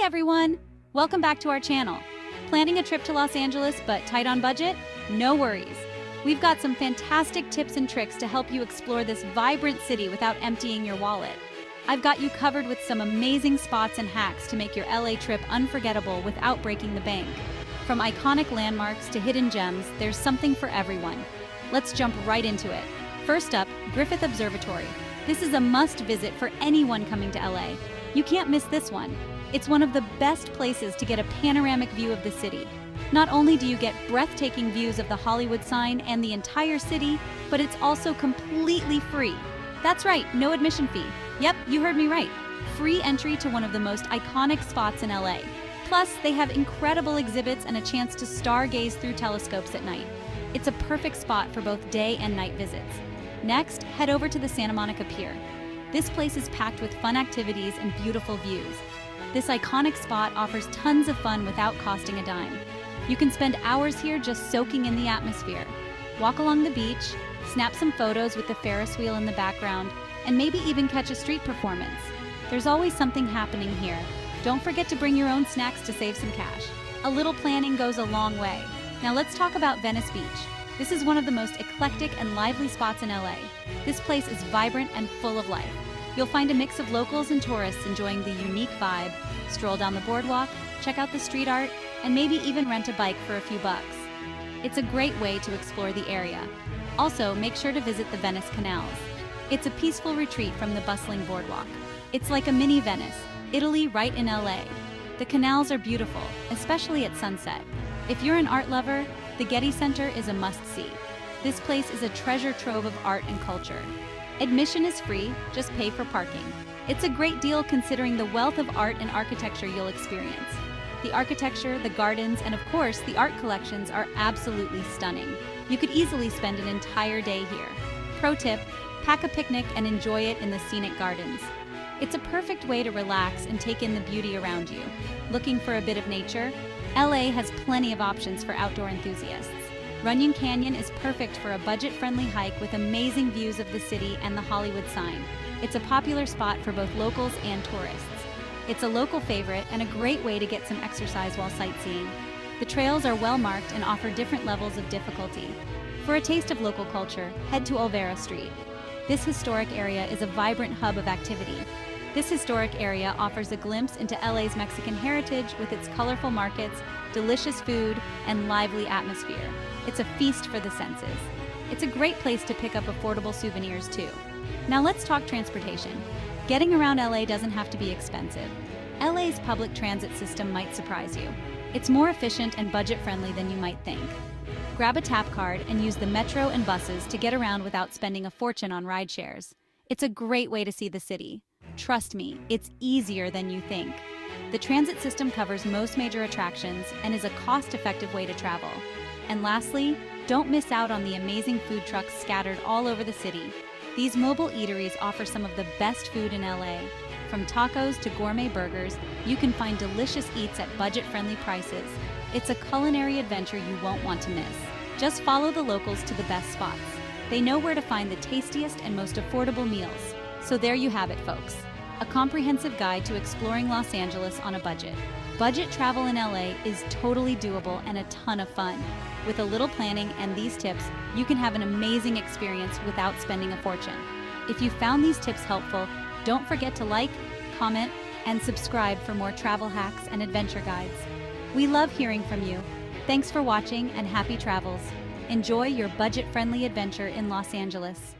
everyone! Welcome back to our channel. Planning a trip to Los Angeles but tight on budget? No worries. We've got some fantastic tips and tricks to help you explore this vibrant city without emptying your wallet. I've got you covered with some amazing spots and hacks to make your LA trip unforgettable without breaking the bank. From iconic landmarks to hidden gems, there's something for everyone. Let's jump right into it. First up, Griffith Observatory. This is a must-visit for anyone coming to LA. You can't miss this one. It's one of the best places to get a panoramic view of the city. Not only do you get breathtaking views of the Hollywood sign and the entire city, but it's also completely free. That's right, no admission fee. Yep, you heard me right. Free entry to one of the most iconic spots in LA. Plus, they have incredible exhibits and a chance to stargaze through telescopes at night. It's a perfect spot for both day and night visits. Next, head over to the Santa Monica Pier. This place is packed with fun activities and beautiful views. This iconic spot offers tons of fun without costing a dime. You can spend hours here just soaking in the atmosphere. Walk along the beach, snap some photos with the Ferris wheel in the background, and maybe even catch a street performance. There's always something happening here. Don't forget to bring your own snacks to save some cash. A little planning goes a long way. Now let's talk about Venice Beach. This is one of the most eclectic and lively spots in LA. This place is vibrant and full of life. You'll find a mix of locals and tourists enjoying the unique vibe. Stroll down the boardwalk, check out the street art, and maybe even rent a bike for a few bucks. It's a great way to explore the area. Also, make sure to visit the Venice Canals. It's a peaceful retreat from the bustling boardwalk. It's like a mini Venice, Italy right in LA. The canals are beautiful, especially at sunset. If you're an art lover, the Getty Center is a must-see. This place is a treasure trove of art and culture. Admission is free, just pay for parking. It's a great deal considering the wealth of art and architecture you'll experience. The architecture, the gardens, and of course, the art collections are absolutely stunning. You could easily spend an entire day here. Pro tip, pack a picnic and enjoy it in the scenic gardens. It's a perfect way to relax and take in the beauty around you. Looking for a bit of nature? LA has plenty of options for outdoor enthusiasts. Runyon Canyon is perfect for a budget-friendly hike with amazing views of the city and the Hollywood sign. It's a popular spot for both locals and tourists. It's a local favorite and a great way to get some exercise while sightseeing. The trails are well marked and offer different levels of difficulty. For a taste of local culture, head to Olvera Street. This historic area is a vibrant hub of activity. This historic area offers a glimpse into LA's Mexican heritage with its colorful markets, delicious food, and lively atmosphere. It's a feast for the senses. It's a great place to pick up affordable souvenirs too. Now let's talk transportation. Getting around LA doesn't have to be expensive. LA's public transit system might surprise you. It's more efficient and budget-friendly than you might think. Grab a tap card and use the metro and buses to get around without spending a fortune on ride shares. It's a great way to see the city. Trust me, it's easier than you think. The transit system covers most major attractions and is a cost-effective way to travel. And lastly, don't miss out on the amazing food trucks scattered all over the city. These mobile eateries offer some of the best food in LA. From tacos to gourmet burgers, you can find delicious eats at budget-friendly prices. It's a culinary adventure you won't want to miss. Just follow the locals to the best spots. They know where to find the tastiest and most affordable meals. So there you have it, folks. A comprehensive guide to exploring Los Angeles on a budget. Budget travel in LA is totally doable and a ton of fun. With a little planning and these tips, you can have an amazing experience without spending a fortune. If you found these tips helpful, don't forget to like, comment, and subscribe for more travel hacks and adventure guides. We love hearing from you. Thanks for watching and happy travels. Enjoy your budget-friendly adventure in Los Angeles.